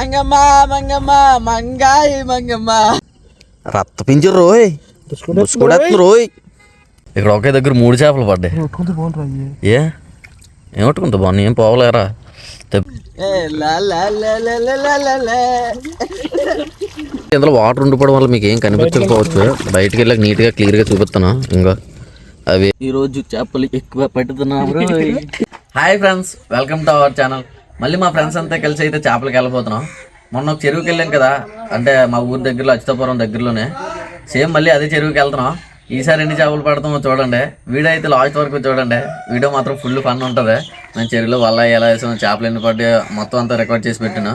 మంగమ్మ మంగమ్మ మంగాయి మంగమ్మ రక్త పింజరు రోయ్ రోయ్. ఇక్కడ ఒకే దగ్గర 3 చేపలు పడ్డాయి. ఏమట్టుకుంటా బాగున్నా, ఏం పోవలేరా. ఇందులో వాటర్ ఉండిపోవడం వల్ల మీకు ఏం కనిపించకపోవచ్చు. బయటకు వెళ్ళాక నీట్గా క్లియర్గా చూపిస్తాను. ఇంకా అవి ఈరోజు చేపలు ఎక్కువ పట్టుతున్నాము. Hi friends, welcome to our channel. మళ్ళీ మా ఫ్రెండ్స్ అంతా కలిసి అయితే చేపలకి వెళ్ళిపోతున్నాం. మొన్న ఒక చెరువుకి వెళ్ళాం కదా, అంటే మా ఊరి దగ్గరలో అచ్యుతాపురం దగ్గరలోనే. సేమ్ మళ్ళీ అదే చెరువుకి వెళ్తున్నాం. ఈసారి ఎన్ని చేపలు పడతామో చూడండి. వీడియో అయితే లాస్ట్ వరకు చూడండి. వీడియో మాత్రం ఫుల్ ఫన్ ఉంటుంది. నేను చెరువులో వల్ల ఎలా వేసాను, చేపలు ఎన్ని పడ్డాయో మొత్తం అంతా రికార్డ్ చేసి పెట్టాను.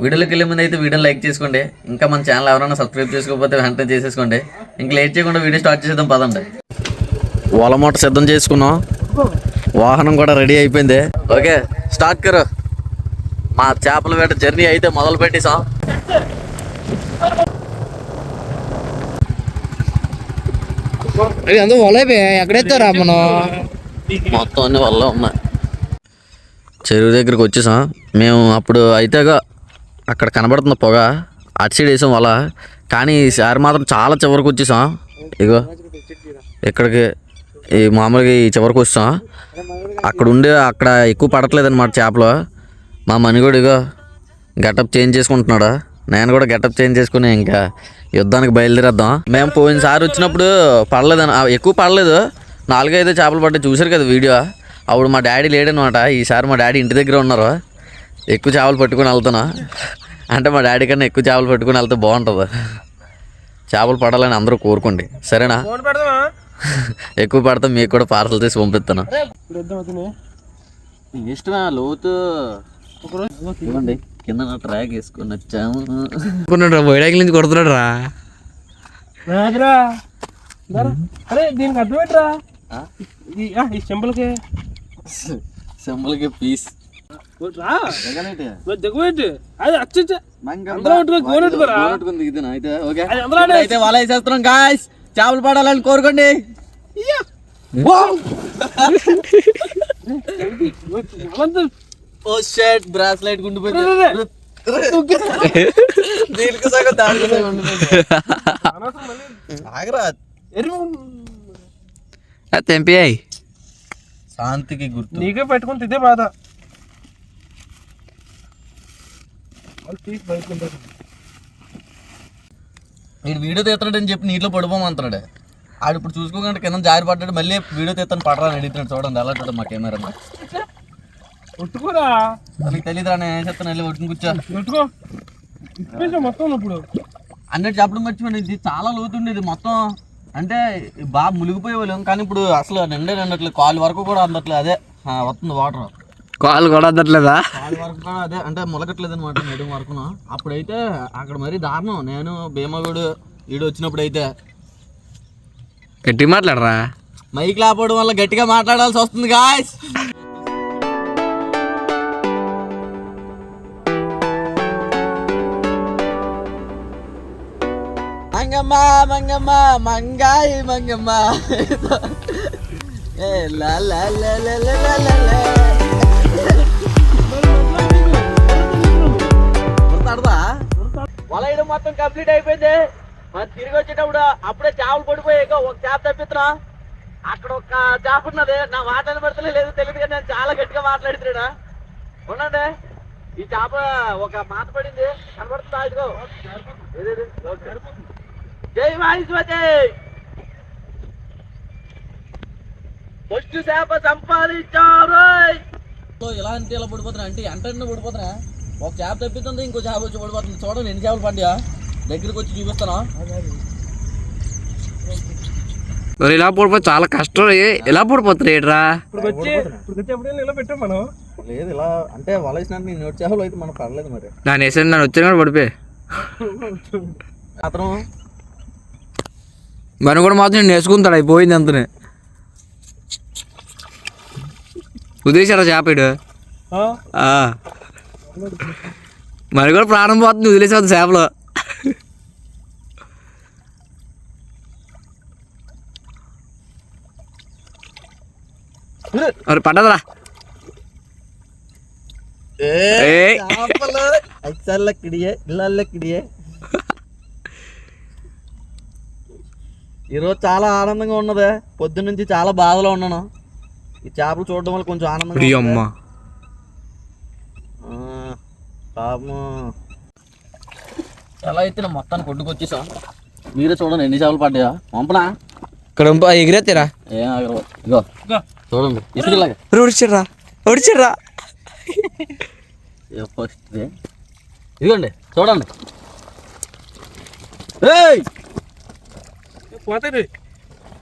వీడియోలోకి వెళ్ళే ముందు అయితే వీడియోని లైక్ చేసుకోండి. ఇంకా మన ఛానల్ ఎవరైనా సబ్స్క్రైబ్ చేసుకోకపోతే వెంటనే చేసేసుకోండి. ఇంక లేట్ చేయకుండా వీడియో స్టార్ట్ చేద్దాం పదండి. వల మూట సిద్ధం చేసుకున్నాం, వాహనం కూడా రెడీ అయిపోయింది. ఓకే స్టార్ట్ కరు. మా చేపల వేట జర్నీ అయితే మొదలు పెట్టేసాం. ఎక్కడెత్తారా మనం మొత్తం అన్ని వల్ల ఉన్నాయి. చెరువు దగ్గరికి వచ్చేసాం మేము. అప్పుడు అయితేగా అక్కడ కనబడుతున్న పొగ అటు సైడ్ వేసాం వల. కానీ ఈసారి మాత్రం చాలా చివరికి వచ్చేసాం. ఇగో ఇక్కడికి ఈ మామూలుగా ఈ చివరికి వచ్చాం. అక్కడ ఎక్కువ పడట్లేదు అన్నమాట చేపలు. మా మనిగోడు ఇగో గెటప్ చేంజ్ చేసుకుంటున్నాడు. నేను కూడా గెటప్ చేంజ్ చేసుకుని ఇంకా యుద్ధానికి బయలుదేరేద్దాం. మేము పోయినసారి వచ్చినప్పుడు పడలేదని, ఎక్కువ పడలేదు, 4-5 చేపలు పడ్డాయి. చూసారు కదా వీడియో. అప్పుడు మా డాడీ లేడనమాట. ఈసారి మా డాడీ ఇంటి దగ్గర ఉన్నారు. ఎక్కువ చేపలు పట్టుకుని వెళ్తున్నా. అంటే మా డాడీ కన్నా ఎక్కువ చేపలు పట్టుకుని వెళ్తే బాగుంటుంది. చేపలు పడాలని అందరూ కోరుకోండి, సరేనా? ఎక్కువ పడతాం, మీకు కూడా పార్సల్ చేసి పంపిస్తాను. ఇష్టమే లోతు. ఇవ్వండి, కింద ట్రాక్ వేసుకొని వచ్చాము. వైడాకి నుంచి కొడుతున్నాడు రా. అరే దీనికి అర్థమేట్రా, సింబల్కి పీస్ అయితే వల వేసేస్తున్నాం గాయ్స్. చేపలు పడాలని కోరుకోండి. ఓ షర్ట్ బ్రాస్లైట్ గుండిపోయింది. దీనికి సగం దానికి సగం ఉండిపోయింది. తెంపియాయి శాంతికి గుర్తు. నీకే పెట్టుకుని ఇదే బాధ. వీడు వీడియో తీస్తున్నాడని చెప్పి నీటిలో పడిపోమంటున్నాడు. ఆడు ఇప్పుడు చూసుకోకుండా కింద జారి పడ్డాడు. మళ్ళీ వీడియో తీస్తాను పడరా అని అడుగుతున్నాడు. చూడండి ఎలా చూడండి మా కెమెరా. కొట్టుకోరా, నీకు తెలియదురా నేను ఏం చెప్తాను. వెళ్ళి పట్టుకుని కూర్చో. కొట్టుకో మొత్తం. ఇప్పుడు అన్నట్టు చెప్పడం మర్చిపోయింది, ఇది చాలా లోతుండేది మొత్తం. అంటే బాగా మునిగిపోయేవాళ్ళం. కానీ ఇప్పుడు అసలు నిండట్లేదు, కాలు వరకు కూడా అందట్లేదు. అదే వస్తుంది వాటర్. కాలు కూడా అందట్లేదా? కాలు వరకు కూడా అదే, అంటే ములగట్లేదు అనమాట నడుము వరకును. అప్పుడైతే అక్కడ మరీ దారుణం. నేను భీమగూడు ఈడు వచ్చినప్పుడు అయితే గట్టి మాట్లాడరా. మైక్ లేకపోవడం వల్ల గట్టిగా మాట్లాడాల్సి వస్తుంది గాయ్స్. మంగమ్మ మంగమ్మ మంగాయి మంగమ్మ. వలయడం మొత్తం కంప్లీట్ అయిపోయింది. మనం తిరిగి వచ్చేటప్పుడు అప్పుడే చేపలు పడిపోయి ఒక చేప తప్పిస్తున్నా. అక్కడ ఒక చేప ఉన్నది. నా మాటలు పడతలే లేదు తెలియదు, కానీ నేను చాలా గట్టిగా మాట్లాడుతున్నా. ఉండండి, ఈ చేప ఒక మాట పడింది కనబడుతుందా? ఇదిగో జై మహేశ్వరి. ఫస్ట్ చేప సంపాదించారు. ఇలాంటి ఇలా పడిపోతున్నా అంటే ఎంటనే పడిపోతున్నా. ఒక చేప తప్పిస్తుంది, ఇంకో చేప వచ్చి పడిపోతుంది. చూడండి ఎన్ని చేపలు పడ్డా. దగ్గరికి వచ్చి చూపిస్తాను. మరి ఇలా పడిపోతే చాలా కష్టం. ఎలా పడిపోతుంది ఏట్రా? లేదు ఇలా అంటే వల వేసినట్టు నేను నోటి చేపలు అయితే మనకు పడలేదు. మరి దాని వేసాను, నన్ను వచ్చిన పడిపోయి అతను మన కూడా మాత్రం నేను వేసుకుంటాడు. అయిపోయింది అంతనే. వదిలేశారా చేపడు? మరి కూడా ప్రాణం పోతుంది, వదిలేసాడు చేపలు. మరి పడ్డదరా. ఏయ్. ఈరోజు చాలా ఆనందంగా ఉన్నదే. పొద్దున్న నుంచి చాలా బాధలో ఉన్నాను. ఈ చేపలు చూడడం వల్ల కొంచెం ఆనందంగా ఉంది. అమ్మ పాపం ఎలా అయితే మొత్తాన్ని కొట్టుకొచ్చేసాం. మీరే చూడండి ఎన్ని చేపలు పడ్డాయా. పంపనా ఇక్కడ ఎగిరేత్తేరా ఏం ఆగరు. ఇగో చూడండి ఇసుకలాగా ఒడిచిర్రా ఫస్ట్ ఇదిగోండి చూడండి. ఏయ్ పోతాయి.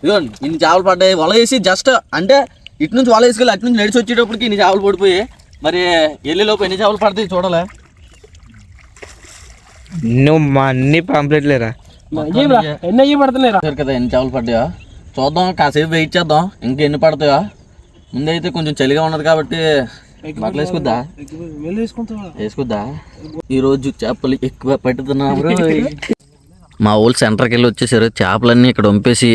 ఇదిగోండి ఇన్ని చేపలు పడ్డాయి. వల వేసి జస్ట్ అంటే ఇటు నుంచి వల వేసుకెళ్ళి అటు నుంచి నడిచి వచ్చేటప్పటికి ఇన్ని చేపలు పడిపోయి మరి వెళ్ళేలోపు ఎన్ని చేపలు పడతాయి చూడాలి. నువ్వు మా అన్ని పాంప్లెట్ లేరా ఎన్ని అయ్యి పడుతున్నాయి సరే కదా ఎన్ని చేపలు పడ్డాయా చూద్దాం. కాసేపు వెయిట్ చేద్దాం ఇంకా ఎన్ని పడతాయో. ముందైతే కొంచెం చలిగా ఉన్నది కాబట్టి బట్టలు వేసుకుద్దా వేసుకుద్దా. ఈరోజు చేపలు ఎక్కువ పట్టుతున్నాం. మా ఊళ్ళు సెంటర్కి వెళ్ళి వచ్చేసారు. చేపలన్నీ ఇక్కడ వంపేసి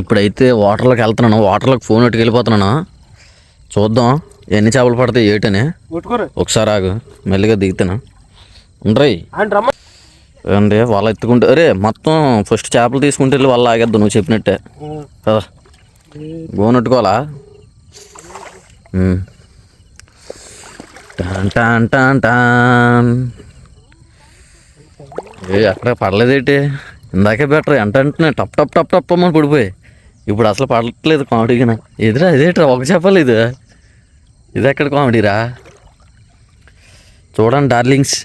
ఇప్పుడైతే వాటర్లోకి వెళ్తున్నాను. వాటర్లోకి ఫోన్ పెట్టుకు వెళ్ళిపోతున్నాను. చూద్దాం ఎన్ని చేపలు పడతాయి ఏటని. ఒకసారి ఆగు మెల్లిగా దిగుతాను. ఉండరాయి అండి వాళ్ళ ఎత్తుకుంటే అరే మొత్తం ఫస్ట్ చేపలు తీసుకుంటే వెళ్ళి వాళ్ళు ఆగేద్దాం నువ్వు చెప్పినట్టే కదా. గోనెట్టుకోవాలా. టాన్ టాన్ టాన్ టాన్. అక్కడ పడలేదేంటి ఇందాకే బెటర్ అంటే టప్ టప్ టప్ టప్ అని పడిపోయి ఇప్పుడు అసలు పడట్లేదు కామెడీగా. ఎదురా ఇదేట్రా ఒక చెప్పాలి ఇది ఎక్కడ కామెడీరా. చూడండి డార్లింగ్స్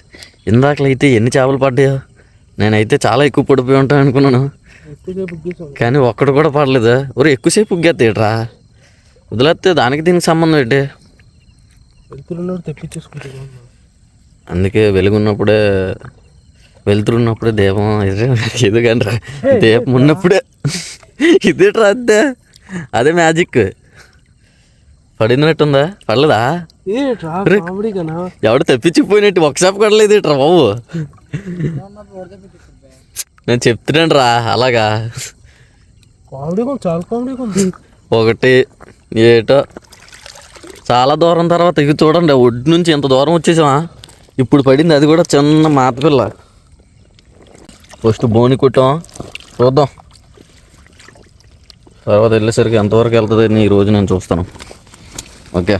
ఇందాకలైతే ఎన్ని చేపలు పడ్డాయో. నేనైతే చాలా ఎక్కువ పడిపోయి ఉంటాను అనుకున్నాను కానీ ఒక్కడు కూడా పడలేదు. ఒరే ఎక్కువసేపు ఉగ్గేత్తేట్రా వదిలేస్తే దానికి దీనికి సంబంధం ఏంటి. అందుకే వెలుగున్నప్పుడే వెళ్తున్నప్పుడే దీపం ఎదుగండ్రా. దీపం ఉన్నప్పుడే ఇదేట్రా అంతే అదే మ్యాజిక్. పడినట్టుందా పడలేదా. ఎవడు తెప్పించిపోయినట్టు ఒకసారి పడలేదు ఇట్రా బాబు. నేను చెప్తున్నాను రా అలాగా. ఒకటి ఏటో చాలా దూరం తర్వాత ఇవి చూడండి ఒడ్డు నుంచి ఎంత దూరం వచ్చేసామా. ఇప్పుడు పడింది అది కూడా చిన్న మాతపిల్ల. ఫస్ట్ బోని కుట్టాం చూద్దాం తర్వాత వెళ్ళేసరికి ఎంతవరకు వెళ్తుంది ఈ రోజు నేను చూస్తాను. ఓకే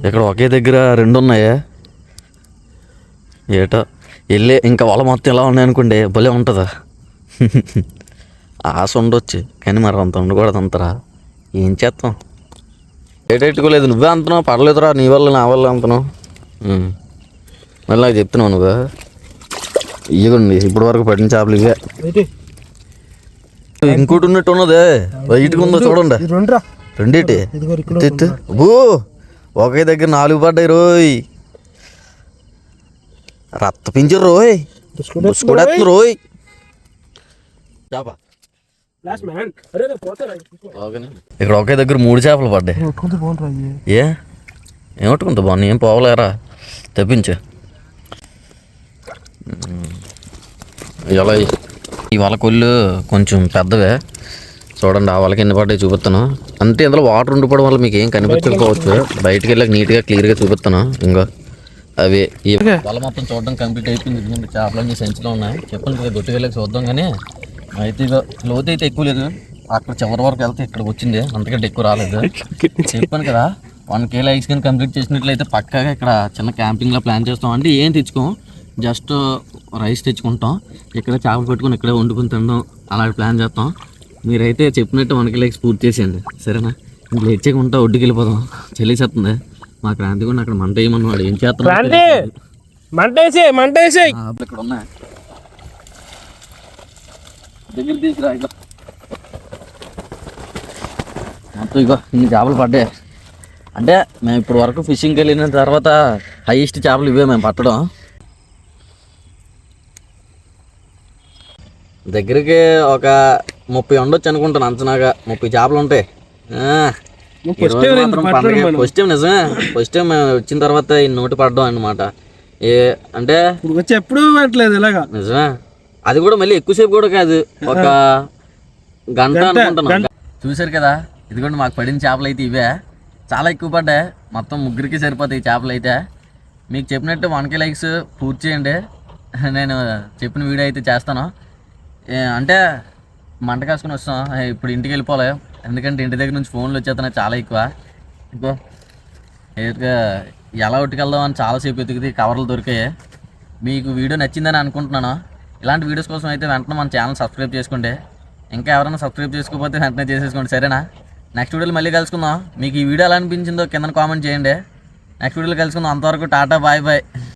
ఇక్కడ ఒకే దగ్గర రెండు ఉన్నాయా ఏటో వెళ్ళే ఇంకా వల మొత్తం ఎలా ఉన్నాయి అనుకోండి భలే ఉంటుందా. ఆశ ఉండొచ్చు కానీ మరి అంత ఉండకూడదు అంతరా. ఏం చేస్తాం ఏటెట్టుకోలేదు. నువ్వే అంటున్నావు పర్లేదురా నీ వల్ల నా వల్ల అంటున్నావు. మళ్ళీ నాకు చెప్తున్నావు నువ్వు. ఇవ్వండి ఇప్పటి వరకు పడిన చేపలు ఇవే. ఇంకోటి ఉన్నట్టు ఉన్నదే బయటకు ఉందో చూడండి. రెండేటి ఓ ఒకే దగ్గర 4 పడ్డాయి రోయ్. రత్త పింజరు రోయ్ బుసుకుడెత్తుంది రోయ్. ఇక్కడ ఒకే దగ్గర 3 చేపలు పడ్డాయి. ఏమట్టుకుంటా బాగున్నా ఏం పోవలేరా తెప్పించు. ఇలా ఇవాళ కొళ్ళు కొంచెం పెద్దవే చూడండి. ఆ వాళ్ళకి ఎన్ని పడ్డాయి చూపిస్తాను. అంతే ఇందులో వాటర్ ఉండిపోవడం వల్ల మీకు ఏం కనిపించకపోవచ్చు. బయటికి వెళ్ళాక నీట్గా క్లియర్గా చూపిస్తాను. ఇంకా అవి ఈ వాళ్ళ మొత్తం చూడడం కంప్లీట్ అయిపోయింది. ఎందుకంటే చేపలన్నీ సెంచులో ఉన్నాయి. చెప్పండి గొట్టి వెళ్ళాక చూద్దాం కానీ అయితే ఇక లోతు అయితే ఎక్కువ లేదు. అక్కడ చివరి వరకు వెళ్తే ఇక్కడికి వచ్చింది అంతకంటే ఎక్కువ రాలేదు. చెప్పాను కదా 1 kg ఐస్ కానీ కంప్లీట్ చేసినట్లయితే పక్కాగా ఇక్కడ చిన్న క్యాంపింగ్లో ప్లాన్ చేస్తాం. అంటే ఏం తెచ్చుకోం జస్ట్ రైస్ తెచ్చుకుంటాం. ఇక్కడ చేపలు పెట్టుకుని ఇక్కడే వండుకుని తినడం అలాంటి ప్లాన్ చేస్తాం. మీరైతే చెప్పినట్టు 1 kg పూర్తి చేసేయండి సరేనా. ఇంక లేట్ చేయకుండా ఒడ్డుకి వెళ్ళిపోదాం. చలిసేస్తుంది. మా క్రాంతి కూడా అక్కడ మంట వేయమన్నాడు. ఏం చేస్తున్నాడు ఇక్కడ ఉన్నా దగ్గర తీసుకురా. ఇక మొత్తం ఇగో ఇన్ని చేపలు పడ్డాయి. అంటే మేము ఇప్పుడు వరకు ఫిషింగ్కి వెళ్ళిన తర్వాత హైయెస్ట్ చేపలు ఇవే మేము పట్టడం. దగ్గరికి ఒక 30 ఉండొచ్చు అనుకుంటాను అంచనాగా. 30 చేపలు ఉంటాయి. ఫస్ట్ టైం నిజమే. ఫస్ట్ టైం మేము వచ్చిన తర్వాత ఈ నోటి పడ్డం అన్నమాట. అంటే వచ్చి ఎప్పుడు పెట్టలేదు ఇలాగా. నిజమే. అది కూడా మళ్ళీ ఎక్కువసేపు కూడా కాదు, ఒక గంట అనుకుంటున్నాను. చూసారు కదా, ఇదిగోండి మాకు పడిన చేపలు అయితే ఇవే. చాలా ఎక్కువ పడ్డాయి, మొత్తం ముగ్గురికి సరిపోతాయి చేపలు అయితే. మీకు చెప్పినట్టు 1K లైక్స్ పూర్తి చేయండి. నేను చెప్పిన వీడియో అయితే చేస్తాను. అంటే మంట కాసుకొని వస్తాం, ఇప్పుడు ఇంటికి వెళ్ళిపోలే, ఎందుకంటే ఇంటి దగ్గర నుంచి ఫోన్లు వచ్చేస్తున్నాయి చాలా ఎక్కువ. ఇంకో ఎలా ఉట్టుకెళ్దాం అని చాలాసేపు ఎతికితే కవర్లు దొరికాయి. మీకు వీడియో నచ్చిందని అనుకుంటున్నాను. ఇలాంటి వీడియోస్ కోసం అయితే వెంటనే మన ఛానల్ సబ్స్క్రైబ్ చేసుకోండి. ఇంకా ఎవరైనా సబ్స్క్రైబ్ చేసుకోకపోతే వెంటనే చేసేసుకోండి, సరేనా? నెక్స్ట్ వీడియోలో మళ్ళీ కలుసుకుందాం. మీకు ఈ వీడియో ఎలా అనిపించిందో కింద కామెంట్ చేయండి. నెక్స్ట్ వీడియోలో కలుసుకుందాం. అంతవరకు టాటా, బాయ్ బాయ్.